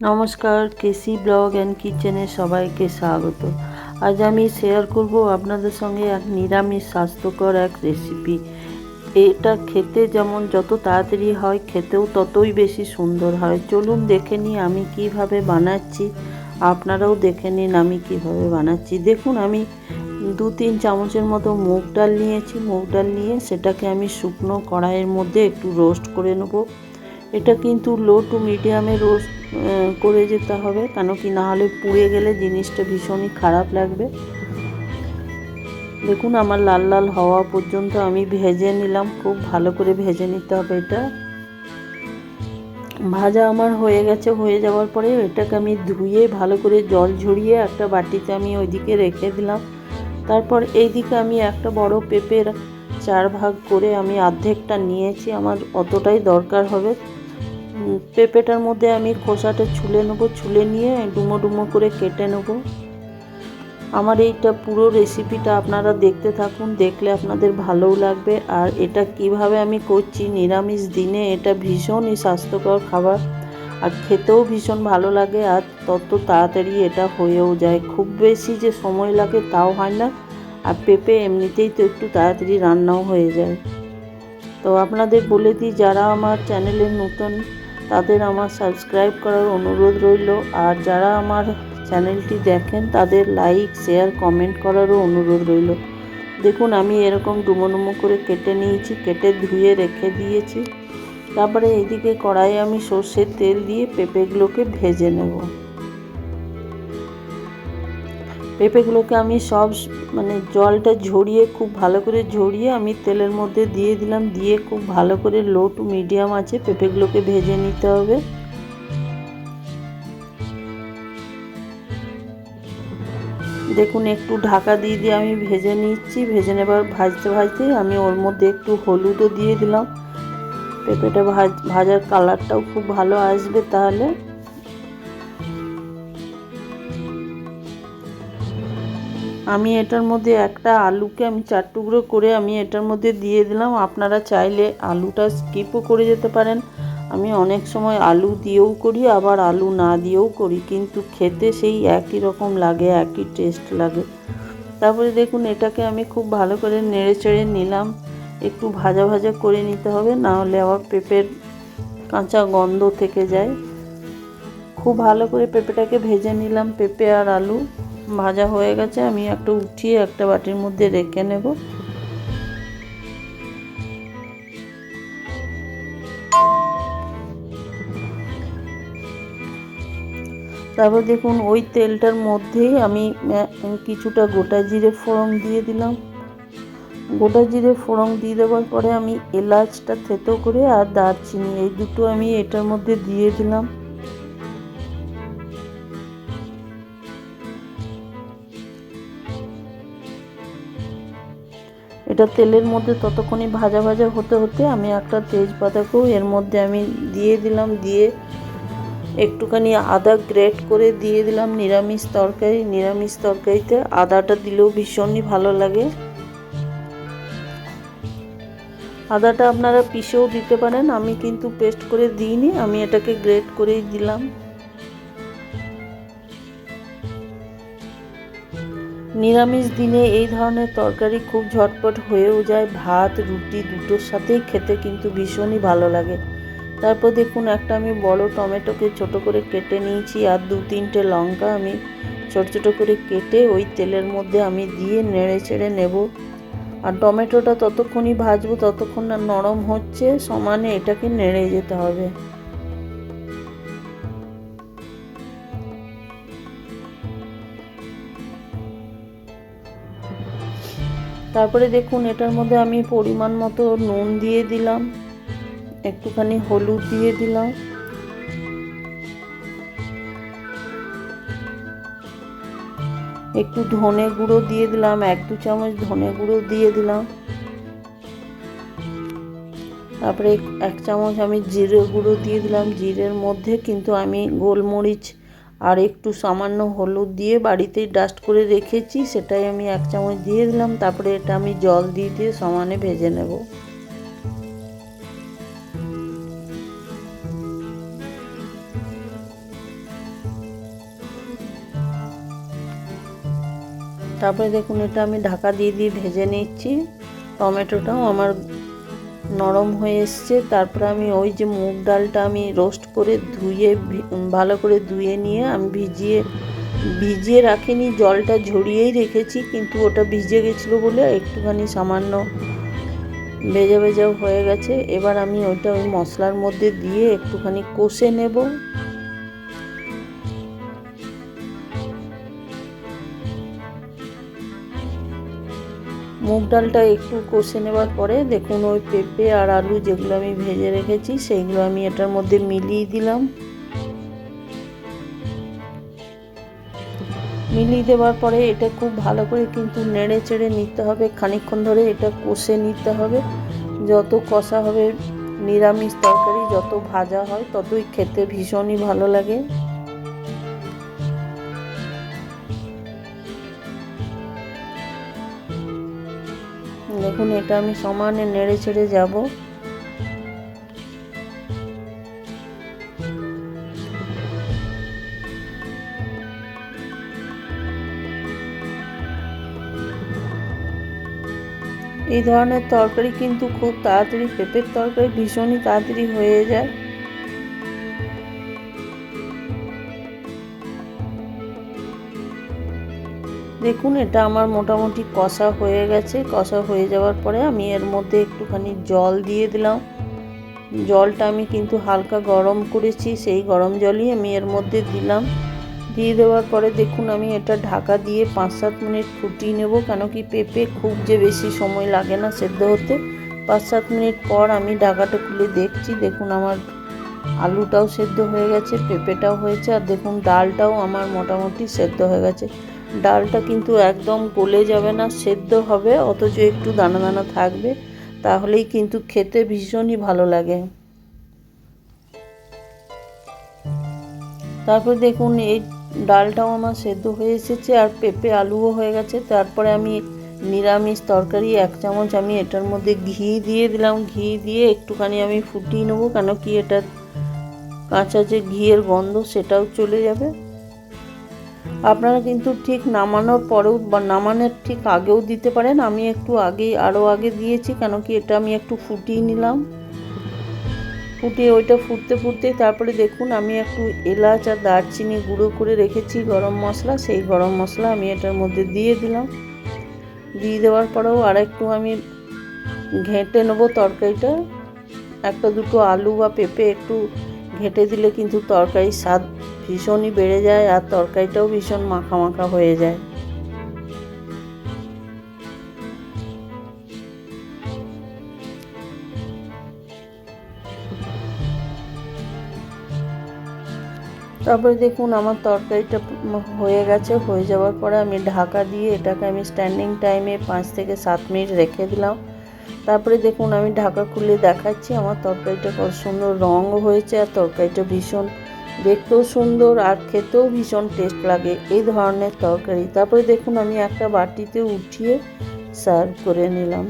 নমস্কার, কেসি blog and কিচেনে সবাইকে স্বাগত। আজ আমি শেয়ার করব আপনাদের সঙ্গে এক নিরামিষ স্বাস্থ্যকর এক রেসিপি। এটা খেতে যেমন যত তাড়াতাড়ি হয়, খেতেও ততই বেশি সুন্দর হয়। চলুন দেখে নিই আমি কিভাবে বানাচ্ছি। আপনারাও দেখে নিন আমি কিভাবে বানাচ্ছি। দেখুন, আমি 2-3 চামচের মতো মুগ ডাল নিয়েছি। মুগ ডাল নিয়ে সেটাকে আমি শুকনো কড়াইয়ের মধ্যে একটু রোস্ট করে নেব। এটা কিন্তু লো টু মিডিয়ামে রোস্ট করে যেতে হবে, কেন কি না হলে পুড়ে গেলে জিনিসটা ভীষণই খারাপ লাগবে। দেখুন, আমার লাল লাল হওয়া পর্যন্ত আমি ভেজে নিলাম। খুব ভালো করে ভেজে নিতে হবে। এটা ভাজা আমার হয়ে গেছে। হয়ে যাওয়ার পরে এটাকে আমি ধুয়ে ভালো করে জল ঝরিয়ে একটা বাটিতে আমি ওইদিকে রেখে দিলাম। তারপর এইদিকে আমি একটা বড় পেঁপের 4 ভাগ করে আমি অর্ধেকটা নিয়েছি, আমার অতটাই দরকার হবে। পেঁপেটার মধ্যে আমি খোসাটা ছুলে নেব। ছুলে নিয়ে ডুমো ডুমো করে কেটে নেব। আমার এইটা পুরো রেসিপিটা আপনারা দেখতে থাকুন, দেখলে আপনাদের ভালোও লাগবে। আর এটা কিভাবে আমি করছি নিরামিষ দিনে, এটা ভীষণই স্বাস্থ্যকর খাবার আর খেতেও ভীষণ ভালো লাগে। আর তত তাড়াতাড়ি এটা হয়েও যায়, খুব বেশি যে সময় লাগে তাও হয় না। আর পেঁপে এমনিতেই তো একটু তাড়াতাড়ি রান্নাও হয়ে যায়। তো আপনাদের বলে দিই, যারা আমার চ্যানেলে নতুন তাদের আমার সাবস্ক্রাইব করার অনুরোধ রইল। আর যারা আমার চ্যানেলটি দেখেন তাদের লাইক, শেয়ার, কমেন্ট করারও অনুরোধ রইল। দেখুন, আমি এরকম ডুমো ডুমো করে কেটে নিয়েছি, কেটে ধুয়ে রেখে দিয়েছি। তারপরে এইদিকে কড়াইয়ে আমি সর্ষের তেল দিয়ে পেঁপেগুলোকে ভেজে নেব। পেঁপেগুলোকে আমি সব জলটা ঝরিয়ে, খুব ভালো করে ঝরিয়ে আমি তেলের মধ্যে দিয়ে দিলাম। দিয়ে খুব ভালো করে লো টু মিডিয়াম আছে পেঁপেগুলোকে ভেজে নিতে হবে। দেখুন, একটু ঢাকা দিয়ে দিয়ে আমি ভেজে নিচ্ছি। ভেজে নেবার ভাজতে ভাজতে আমি ওর মধ্যে একটু হলুদও দিয়ে দিলাম। পেঁপেটা ভাজার কালারটাও খুব ভালো আসবে। তাহলে আমি এটার মধ্যে একটা আলুকে আমি 4 টুকরো করে আমি এটার মধ্যে দিয়ে দিলাম। আপনারা চাইলে আলুটা স্কিপও করে যেতে পারেন। আমি অনেক সময় আলু দিয়েও করি, আবার আলু না দিয়েও করি, কিন্তু খেতে সেই একই রকম লাগে, একই টেস্ট লাগে। তারপরে দেখুন, এটাকে আমি খুব ভালো করে নেড়ে চেড়ে নিলাম। একটু ভাজা ভাজা করে নিতে হবে, না হলে আবার পেঁপের কাঁচা গন্ধ থেকে যায়। খুব ভালো করে পেঁপেটাকে ভেজে নিলাম। পেঁপে আর আলু ভাজা হয়ে গেছে। আমি একটা উঠিয়ে একটা বাটির মধ্যে রেখে নেব। তারপর দেখুন, ওই তেলটার মধ্যেই আমি কিছুটা গোটা জিরে ফোড়ন দিয়ে দিলাম। গোটা জিরে ফোড়ন দিয়ে দেওয়ার পরে আমি এলাচটা থেতো করে আর দারচিনি এই দুটো আমি এটার মধ্যে দিয়ে দিলাম। এটা তেলের মধ্যে ততক্ষণই ভাজা ভাজা হতে হতে আমি একটা তেজপাতাকেও এর মধ্যে আমি দিয়ে দিলাম। দিয়ে একটুখানি আদা গ্রেট করে দিয়ে দিলাম। নিরামিষ তরকারিতে আদাটা দিলেও ভীষণই ভালো লাগে। আদাটা আপনারা পিষেও দিতে পারেন, আমি কিন্তু পেস্ট করে দিইনি, আমি এটাকে গ্রেট করেই দিলাম। নিরামিষ দিনে এই ধরনের তরকারি খুব ঝটপট হয়েও যায়। ভাত রুটি দুটোর সাথেই খেতে কিন্তু ভীষণই ভালো লাগে। তারপর দেখুন, একটা আমি বড় টমেটোকে ছোট করে কেটে নিয়েছি, আর 2-3টে লঙ্কা আমি ছোট ছোট করে কেটে ওই তেলের মধ্যে আমি দিয়ে নেড়ে চেড়ে নেব। আর টমেটোটা ততক্ষণই ভাজবো ততক্ষণ না নরম হচ্ছে, সমানে এটাকে নেড়ে যেতে হবে। তারপরে দেখুন, এটার মধ্যে আমি পরিমাণ মতো নুন দিয়ে দিলাম, একটুখানি হলুদ দিয়ে দিলাম, একটু ধনে গুঁড়ো দিয়ে দিলাম, 1-2 চামচ ধনে গুঁড়ো দিয়ে দিলাম। তারপরে 1 চামচ আমি জিরে গুঁড়ো দিয়ে দিলাম। জিরের মধ্যে কিন্তু আমি গোলমরিচ আর একটু সামান্য হলুদ দিয়ে বাড়িতেই ডাস্ট করে রেখেছি, সেটাই আমি 1 চামচ দিয়ে দিলাম। তারপরে এটা আমি জল দিয়ে দিয়ে সমানে ভেজে নেব। তারপরে দেখুন এটা আমি ঢাকা দিয়ে ভেজে নিচ্ছি। টমেটোটাও আমার নরম হয়ে এসছে। তারপরে আমি ওই যে মুগ ডালটা আমি রোস্ট করে ধুয়ে ভালো করে ধুয়ে নিয়ে আমি ভিজিয়ে রাখিনি, জলটা ঝরিয়েই রেখেছি, কিন্তু ওটা ভিজে গেছিলো বলে একটুখানি সামান্য ভেজা ভেজাও হয়ে গেছে। এবার আমি ওইটা ওই মশলার মধ্যে দিয়ে একটুখানি কষে নেব। মুগ ডালটা একটু কষে নেবার পরে দেখুন ওই পেঁপে আর আলু যেগুলো আমি ভেজে রেখেছি সেইগুলো আমি এটার মধ্যে মিলিয়ে দিলাম। মিলিয়ে দেওয়ার পরে এটা খুব ভালো করে কিন্তু নেড়ে চেড়ে নিতে হবে, খানিকক্ষণ ধরে এটা কষে নিতে হবে। যত কষা হবে নিরামিষ তরকারি, যত ভাজা হয় ততই খেতে ভীষণই ভালো লাগে। দেখুন এটা আমি সমানে নেড়ে চেড়ে যাব। এই ধরনের তরকারি কিন্তু খুব তাড়াতাড়ি, পেঁপের তরকারি ভীষণই তাড়াতাড়ি হয়ে যায়। দেখুন এটা আমার মোটামুটি কষা হয়ে গেছে। কষা হয়ে যাওয়ার পরে আমি এর মধ্যে একটুখানি জল দিয়ে দিলাম। জলটা আমি কিন্তু হালকা গরম করেছি, সেই গরম জলই আমি এর মধ্যে দিলাম। দিয়ে দেওয়ার পরে দেখুন আমি এটা ঢাকা দিয়ে 5-7 মিনিট ফুটিয়ে নেব, কেন কি পেঁপে খুব যে বেশি সময় লাগে না সেদ্ধ হতে। 5-7 মিনিট পর আমি ঢাকাটা খুলে দেখছি, দেখুন আমার আলুটাও সেদ্ধ হয়ে গেছে, পেঁপেটাও হয়েছে, আর দেখুন ডালটাও আমার মোটামুটি সেদ্ধ হয়ে গেছে। ডালটা কিন্তু একদম গলে যাবে না, সেদ্ধ হবে, অথচ একটু দানা দানা থাকবে, তাহলেই কিন্তু খেতে ভীষণই ভালো লাগে। তারপর দেখুন এই ডালটাও আমার সেদ্ধ হয়ে এসেছে আর পেঁপে আলুও হয়ে গেছে। তারপরে আমি নিরামিষ তরকারি 1 চামচ আমি এটার মধ্যে ঘি দিয়ে দিলাম। ঘি দিয়ে একটুখানি আমি ফুটিয়ে নেবো, কেন কি এটা কাঁচা যে ঘিয়ের গন্ধ সেটাও চলে যাবে। আপনারা কিন্তু ঠিক নামানোর পরেও বা নামানোর ঠিক আগেও দিতে পারেন। আমি একটু আরও আগে দিয়েছি, কেন কি এটা আমি একটু ফুটিয়ে নিলাম। ফুটিয়ে ওইটা ফুটতে ফুটতে তারপরে দেখুন আমি একটু এলাচ আর দারচিনি গুঁড়ো করে রেখেছি গরম মশলা, সেই গরম মশলা আমি এটার মধ্যে দিয়ে দিলাম। দিয়ে দেওয়ার পরেও আর একটু আমি ঘেঁটে নেবো তরকারিটা। 1-2 আলু বা পেঁপে একটু ঘেঁটে দিলে কিন্তু তরকারির স্বাদ ভীষণই বেড়ে যায়, আর তরকারিটাও ভীষণ মাখা মাখা হয়ে যায়। তারপরে দেখুন আমার তরকারিটা হয়ে গেছে। হয়ে যাওয়ার পরে আমি ঢাকা দিয়ে এটাকে আমি স্ট্যান্ডিং টাইমে 5-7 মিনিট রেখে দিলাম। তারপরে দেখুন আমি ঢাকা খুলে দেখাচ্ছি, আমার তরকারিটা কত সুন্দর রঙও হয়েছে, আর তরকারিটা ভীষণ দেখতেও সুন্দর আর খেতেও ভীষণ টেস্ট লাগে এই ধরনের তরকারি। তারপরে দেখুন আমি একটা বাটিতে উঠিয়ে সার্ভ করে নিলাম।